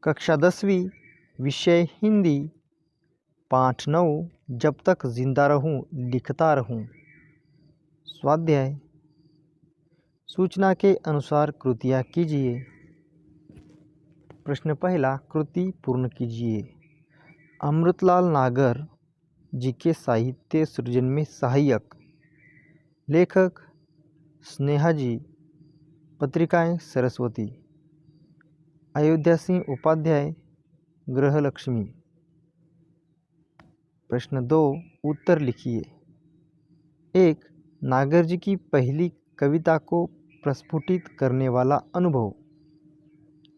कक्षा 10वीं, विषय हिंदी, पाठ 9, जब तक जिंदा रहूं लिखता रहूं। स्वाध्याय, सूचना के अनुसार कृतियाँ कीजिए। प्रश्न पहला, कृति पूर्ण कीजिए। अमृतलाल नागर जी के साहित्य सृजन में सहायक लेखक स्नेहा जी, पत्रिकाएं सरस्वती। अयोध्या सिंह उपाध्याय, गृहलक्ष्मी। प्रश्न 2, उत्तर लिखिए। 1, नागर जी की पहली कविता को प्रस्फुटित करने वाला अनुभव।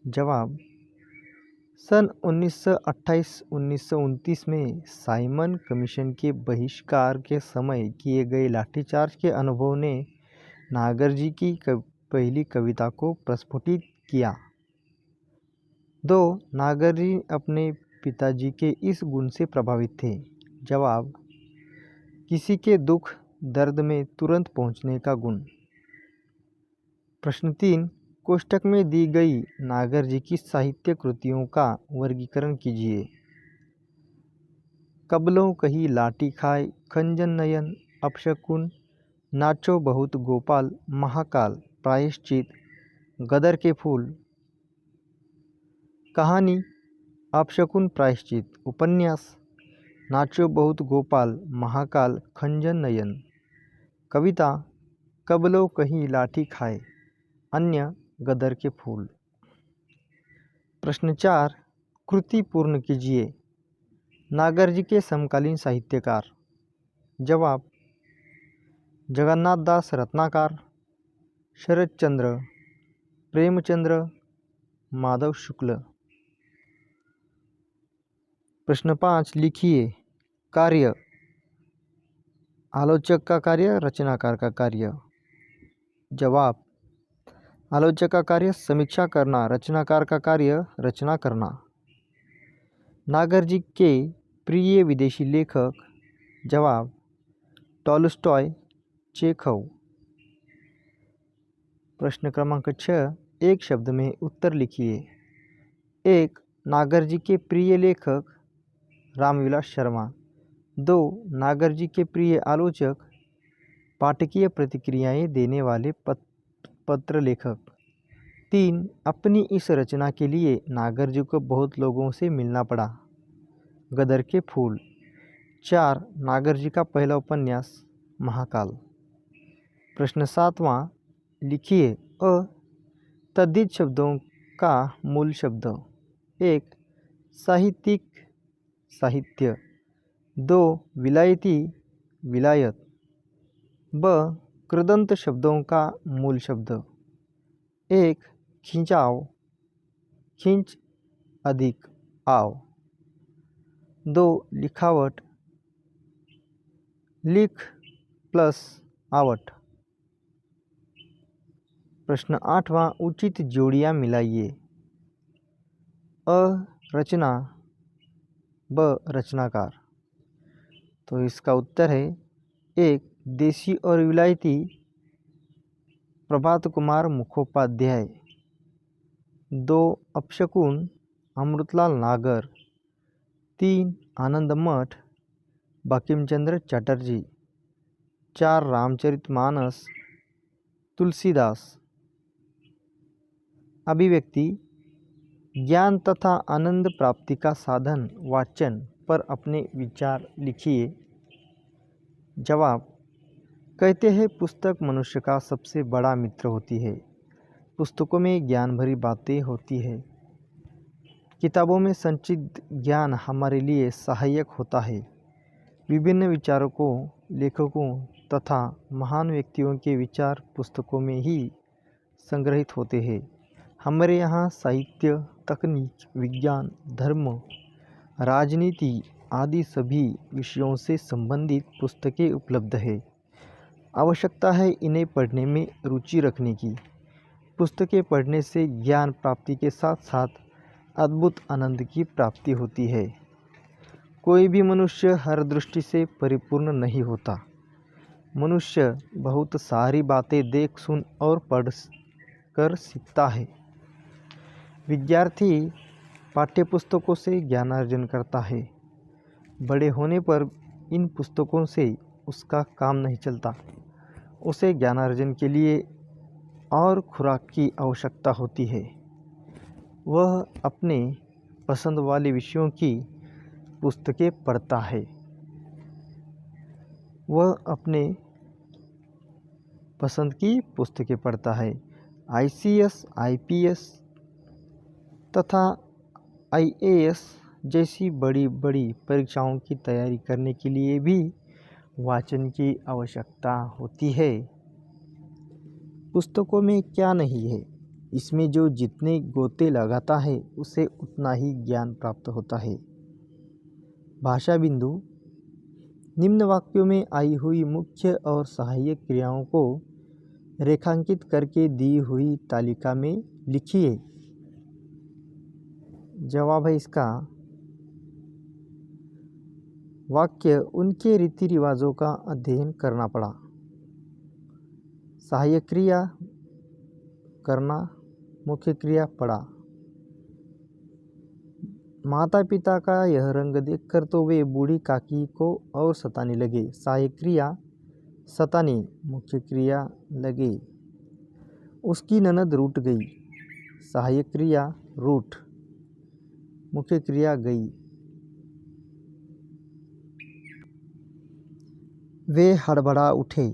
जवाब, सन 1928-1929 में साइमन कमीशन के बहिष्कार के समय किए गए लाठीचार्ज के अनुभव ने नागर जी की पहली कविता को प्रस्फुटित किया। 2, नागर जी अपने पिताजी के इस गुण से प्रभावित थे। जवाब, किसी के दुख दर्द में तुरंत पहुंचने का गुण। प्रश्न 3, कोष्टक में दी गई नागर जी की साहित्य कृतियों का वर्गीकरण कीजिए। कबलों कही लाठी खाए, खंजन नयन, अपशकुन, नाचो बहुत गोपाल, महाकाल, प्रायश्चित, गदर के फूल। कहानी, अपशकुन प्रायश्चित। उपन्यास, नाचो बहुत गोपाल, महाकाल, खंजन नयन। कविता, कबलों कही लाठी खाए, अन्य, गदर के फूल। प्रश्न 4, कृति पूर्ण कीजिए। नागर जी के समकालीन साहित्यकार। जवाब, जगन्नाथ दास रत्नाकर, शरद चंद्र, प्रेमचंद्र, माधव शुक्ल। प्रश्न 5, लिखिए। कार्य, आलोचक का कार्य, रचनाकार का कार्य। जवाब, आलोचक का कार्य समीक्षा करना, रचनाकार का कार्य रचना करना। नागर जी के प्रिय विदेशी लेखक। जवाब, टॉलस्टॉय, चेखव। प्रश्न क्रमांक 6, एक शब्द में उत्तर लिखिए। 1, नागर जी के प्रिय लेखक रामविलास शर्मा। 2, नागर जी के प्रिय आलोचक, पाठकीय प्रतिक्रियाएं देने वाले पत्र लेखक। 3, अपनी इस रचना के लिए नागर जी को बहुत लोगों से मिलना पड़ा, गदर के फूल। 4, नागर जी का पहला उपन्यास, महाकाल। प्रश्न 7वां, लिखिए। तद्धित शब्दों का मूल शब्द। 1, साहित्यिक, साहित्य। 2, विलायती, विलायत। ब, कृदंत शब्दों का मूल शब्द। 1, खिंचाव, खिंच अधिक आव। 2, लिखावट, लिख प्लस आवट। प्रश्न 8वां, उचित जोड़ियां मिलाइए। अ, रचना, ब, रचनाकार। तो इसका उत्तर है 1, देसी और विलायती, प्रभात कुमार मुखोपाध्याय। 2, अपशकुन, अमृतलाल नागर। 3, आनंद मठ, बंकिम चंद्र चटर्जी। 4, रामचरितमानस, तुलसीदास। अभिव्यक्ति, ज्ञान तथा आनंद प्राप्ति का साधन वाचन पर अपने विचार लिखिए। जवाब, कहते हैं पुस्तक मनुष्य का सबसे बड़ा मित्र होती है। पुस्तकों में ज्ञान भरी बातें होती है। किताबों में संचित ज्ञान हमारे लिए सहायक होता है। विभिन्न विचारकों, लेखकों तथा महान व्यक्तियों के विचार पुस्तकों में ही संग्रहित होते हैं। हमारे यहाँ साहित्य, तकनीक, विज्ञान, धर्म, राजनीति आदि सभी विषयों से संबंधित पुस्तकें उपलब्ध है। आवश्यकता है इन्हें पढ़ने में रुचि रखने की। पुस्तकें पढ़ने से ज्ञान प्राप्ति के साथ साथ अद्भुत आनंद की प्राप्ति होती है। कोई भी मनुष्य हर दृष्टि से परिपूर्ण नहीं होता। मनुष्य बहुत सारी बातें देख, सुन और पढ़ कर सीखता है। विद्यार्थी पाठ्यपुस्तकों से ज्ञानार्जन करता है। बड़े होने पर इन पुस्तकों से उसका काम नहीं चलता। उसे ज्ञानार्जन के लिए और खुराक की आवश्यकता होती है। वह अपने पसंद वाले विषयों की पुस्तकें पढ़ता है। वह अपने पसंद की पुस्तकें पढ़ता है। ICS, IPS तथा IAS जैसी बड़ी बड़ी परीक्षाओं की तैयारी करने के लिए भी वाचन की आवश्यकता होती है। पुस्तकों में क्या नहीं है, इसमें जो जितने गोते लगाता है उसे उतना ही ज्ञान प्राप्त होता है। भाषा बिंदु। निम्न वाक्यों में आई हुई मुख्य और सहायक क्रियाओं को रेखांकित करके दी हुई तालिका में लिखिए। जवाब है इसका, वाक्य उनके रीति रिवाजों का अध्ययन करना पड़ा। सहायक क्रिया करना, मुख्य क्रिया पड़ा। माता पिता का यह रंग देखकर तो वे बूढ़ी काकी को और सताने लगे। सहायक क्रिया सताने, मुख्य क्रिया लगे। उसकी ननद रूठ गई। सहायक क्रिया रूठ, मुख्य क्रिया गई। वे हड़बड़ा उठे।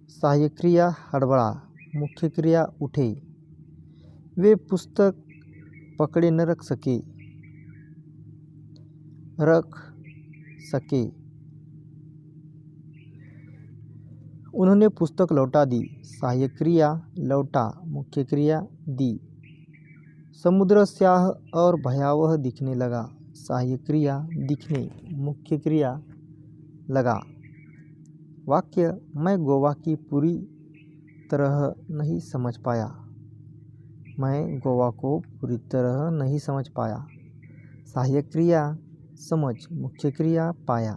सहायक क्रिया हड़बड़ा, मुख्य क्रिया उठे। वे पुस्तक पकड़े न रख सके। रख सके। उन्होंने पुस्तक लौटा दी। सहायक क्रिया लौटा, मुख्य क्रिया दी। समुद्र स्याह और भयावह दिखने लगा। सहायक क्रिया दिखने, मुख्य क्रिया लगा। वाक्य मैं गोवा की पूरी तरह नहीं समझ पाया। मैं गोवा को पूरी तरह नहीं समझ पाया। सहायक क्रिया समझ, मुख्य क्रिया पाया।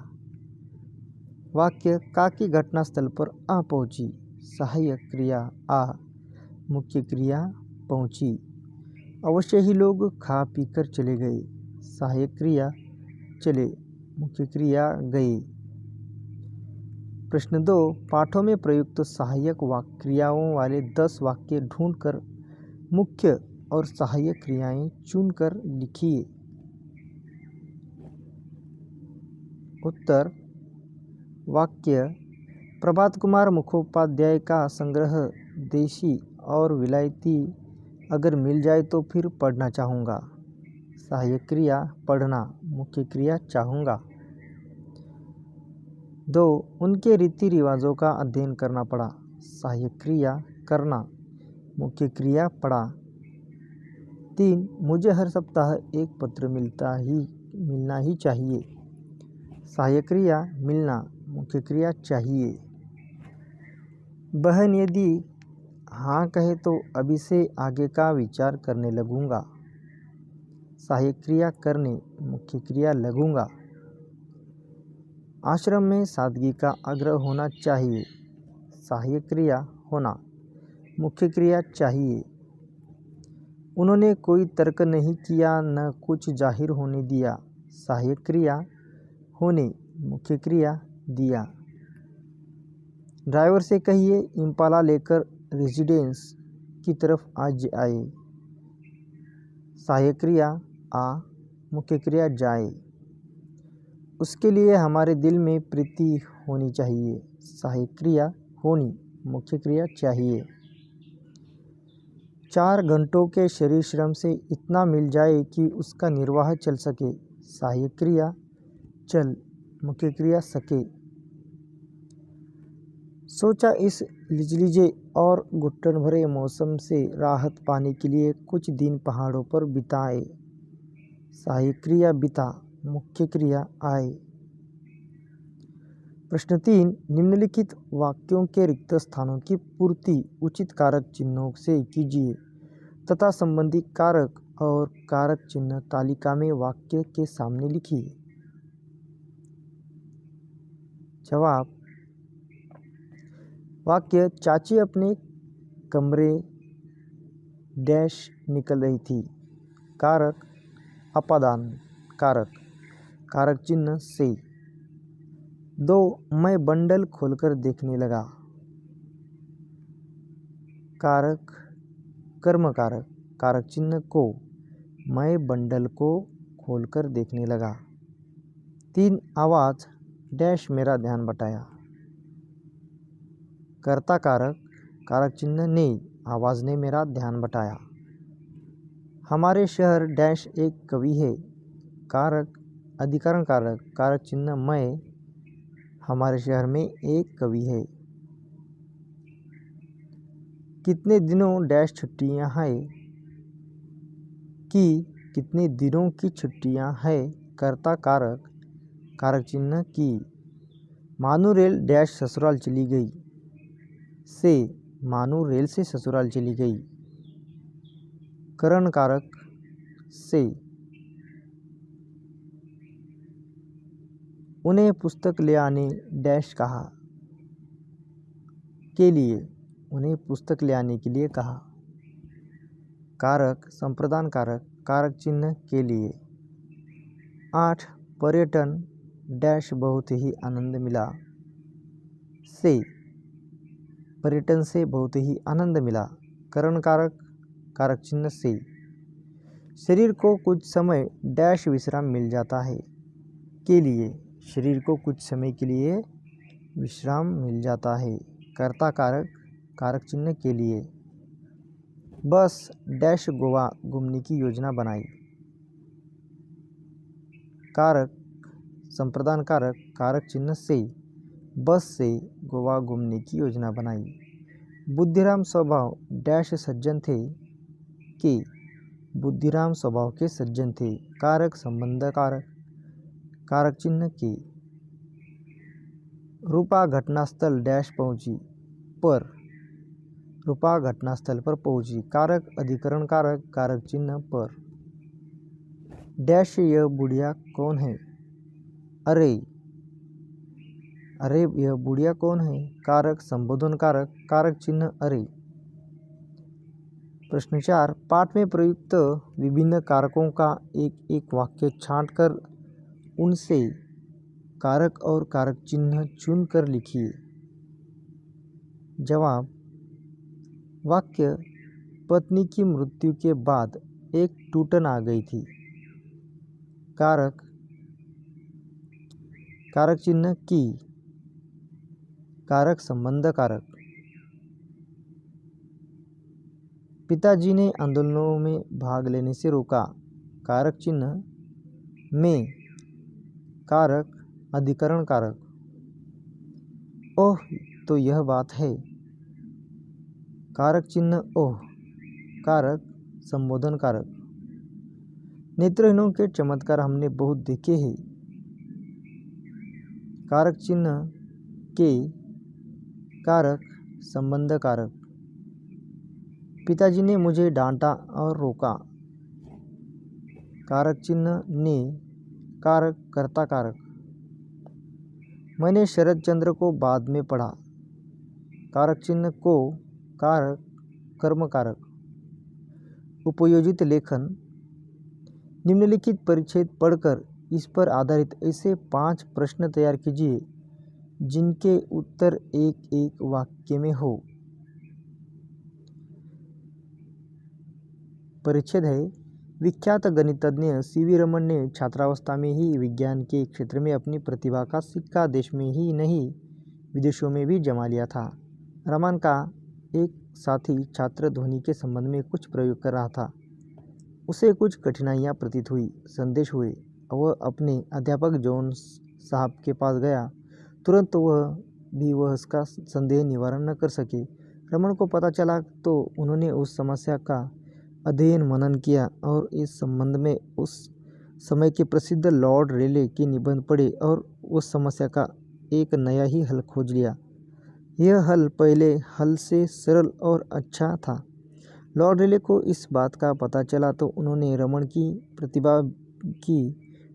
वाक्य काकी घटनास्थल पर आ पहुंची। सहायक क्रिया आ, मुख्य क्रिया पहुंची। अवश्य ही लोग खा पीकर चले गए। सहायक क्रिया चले, मुख्य क्रिया गए। प्रश्न 2, पाठों में प्रयुक्त सहायक क्रियाओं वाले 10 वाक्य ढूंढकर मुख्य और सहायक क्रियाएं चुनकर लिखिए। उत्तर, वाक्य प्रभात कुमार मुखोपाध्याय का संग्रह देशी और विलायती अगर मिल जाए तो फिर पढ़ना चाहूँगा। सहायक क्रिया पढ़ना, मुख्य क्रिया चाहूँगा। 2, उनके रीति रिवाजों का अध्ययन करना पड़ा। सहायक क्रिया करना, मुख्य क्रिया पढ़ा। 3, मुझे हर सप्ताह एक पत्र मिलना ही चाहिए। सहायक क्रिया मिलना, मुख्य क्रिया चाहिए। बहन यदि हाँ कहे तो अभी से आगे का विचार करने लगूंगा। सहायक क्रिया करने, मुख्य क्रिया लगूंगा। आश्रम में सादगी का आग्रह होना चाहिए। सहायक क्रिया होना, मुख्य क्रिया चाहिए। उन्होंने कोई तर्क नहीं किया, न कुछ जाहिर होने दिया। सहायक क्रिया होने, मुख्य क्रिया दिया। ड्राइवर से कहिए इम्पाला लेकर रेजिडेंस की तरफ आज आए। सहायक क्रिया आ, मुख्य क्रिया जाए। उसके लिए हमारे दिल में प्रीति होनी चाहिए। सहायक क्रिया होनी, मुख्य क्रिया चाहिए। 4 घंटों के शरीर श्रम से इतना मिल जाए कि उसका निर्वाह चल सके। सहायक क्रिया चल, मुख्य क्रिया सके। सोचा इस लिजलीजे और घुटन भरे मौसम से राहत पाने के लिए कुछ दिन पहाड़ों पर बिताए। सहायक क्रिया बिता, मुख्य क्रिया आए। प्रश्न 3, निम्नलिखित वाक्यों के रिक्त स्थानों की पूर्ति उचित कारक चिन्हों से कीजिए तथा संबंधी कारक और कारक चिन्ह तालिका में वाक्य के सामने लिखिए। जवाब, वाक्य चाची अपने कमरे डैश निकल रही थी। कारक अपादान कारक कारक चिन्ह से। 2 मैं बंडल खोलकर देखने लगा। कारक कर्म कारक कारक चिन्ह को। मैं बंडल को खोलकर देखने लगा। 3 आवाज़ डैश मेरा ध्यान बटाया। कर्ता कारक कारक चिन्ह ने। आवाज़ ने मेरा ध्यान बटाया। हमारे शहर डैश एक कवि है। कारक अधिकरण कारक कारक चिन्ह मैं। हमारे शहर में एक कवि है। कितने दिनों डैश छुट्टियां हैं। कि कितने दिनों की छुट्टियां हैं। कर्ता कारक कारक चिन्ह की। मानू रेल डैश ससुराल चली गई। से मानू रेल से ससुराल चली गई। करण कारक से। उन्हें पुस्तक ले आने डैश कहा। के लिए उन्हें पुस्तक ले आने के लिए कहा। कारक संप्रदान कारक कारक चिन्ह के लिए। 8 पर्यटन डैश बहुत ही आनंद मिला। से पर्यटन से बहुत ही आनंद मिला। करण कारक कारक चिन्ह से। शरीर को कुछ समय डैश विश्राम मिल जाता है। के लिए शरीर को कुछ समय के लिए विश्राम मिल जाता है। कर्ता कारक कारक चिन्ह के लिए। बस डैश गोवा घूमने की योजना बनाई। कारक संप्रदान कारक कारक चिन्ह से। बस से गोवा घूमने की योजना बनाई। बुद्धिराम स्वभाव डैश सज्जन थे। कि बुद्धिराम स्वभाव के सज्जन थे। कारक संबंध कारक कारक चिन्ह के। रूपा घटनास्थल डैश पहुंची। पर रूपा घटनास्थल पर पहुंची। कारक अधिकरण कारक कारक चिन्ह पर। डैश यह बुढ़िया कौन है। अरे अरे यह बुढ़िया कौन है। कारक संबोधन कारक कारक चिन्ह अरे। प्रश्न 4 पाठ में प्रयुक्त विभिन्न कारकों का एक एक वाक्य छांटकर उनसे कारक और कारक चिन्ह चुनकर लिखिए। जवाब। वाक्य पत्नी की मृत्यु के बाद एक टूटन आ गई थी। कारक कारक चिन्ह की। कारक संबंध कारक। पिताजी ने आंदोलनों में भाग लेने से रोका। कारक चिन्ह में। कारक अधिकरण कारक। ओह तो यह बात है। कारक चिन्ह ओह। कारक संबोधन कारक। नेत्रहीनों के चमत्कार हमने बहुत देखे हैं। कारक चिन्ह के। कारक संबंध कारक। पिताजी ने मुझे डांटा और रोका। कारक चिन्ह ने। कारक कर्ता कारक। मैंने शरद चंद्र को बाद में पढ़ा। कारक चिन्ह को। कारक कर्म कारक। उपयोजित लेखन। निम्नलिखित परिच्छेद पढ़कर इस पर आधारित ऐसे 5 प्रश्न तैयार कीजिए जिनके उत्तर एक एक वाक्य में हो। परिच्छेद है। विख्यात गणितज्ञ सीवी रमन ने छात्रावस्था में ही विज्ञान के क्षेत्र में अपनी प्रतिभा का सिक्का देश में ही नहीं विदेशों में भी जमा लिया था। रमन का एक साथी छात्र ध्वनि के संबंध में कुछ प्रयोग कर रहा था। उसे कुछ कठिनाइयां प्रतीत हुई। संदेश हुए। वह अपने अध्यापक जोन्स साहब के पास गया। तुरंत वह उसका संदेह निवारण न कर सके। रमन को पता चला तो उन्होंने उस समस्या का अध्ययन मनन किया और इस संबंध में उस समय के प्रसिद्ध लॉर्ड रेले के निबंध पढ़े और उस समस्या का एक नया ही हल खोज लिया। यह हल पहले हल से सरल और अच्छा था। लॉर्ड रेले को इस बात का पता चला तो उन्होंने रमन की प्रतिभा की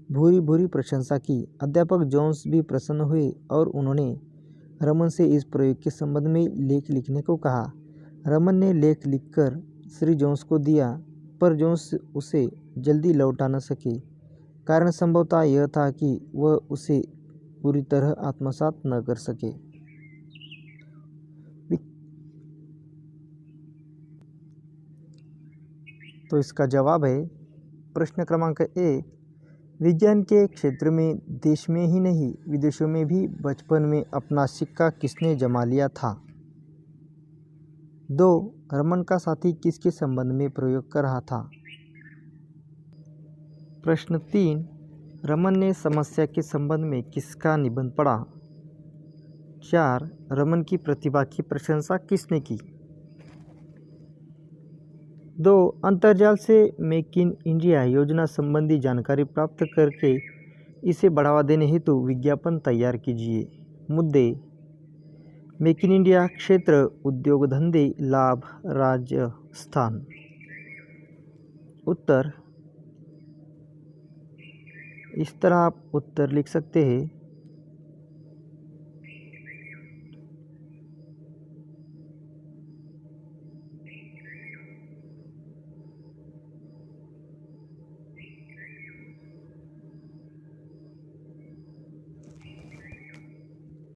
भूरी भूरी प्रशंसा की। अध्यापक जोन्स भी प्रसन्न हुए और उन्होंने रमन से इस प्रयोग के संबंध में लेख लिखने को कहा। रमन ने लेख लिखकर श्री जोन्स को दिया। पर जोन्स उसे जल्दी लौटा न सके। कारण संभवतः यह था कि वह उसे पूरी तरह आत्मसात न कर सके। तो इसका जवाब है प्रश्न क्रमांक 1, विज्ञान के क्षेत्र में देश में ही नहीं विदेशों में भी बचपन में अपना सिक्का किसने जमा लिया था। 2, रमन का साथी किसके संबंध में प्रयोग कर रहा था। प्रश्न 3, रमन ने समस्या के संबंध में किसका निबंध पढ़ा। 4, रमन की प्रतिभा की प्रशंसा किसने की। 2, अंतर्जाल से मेक इन इंडिया योजना संबंधी जानकारी प्राप्त करके इसे बढ़ावा देने हेतु विज्ञापन तैयार कीजिए। मुद्दे, मेक इन इंडिया, क्षेत्र, उद्योग धंधे, लाभ, राजस्थान। उत्तर, इस तरह आप उत्तर लिख सकते हैं।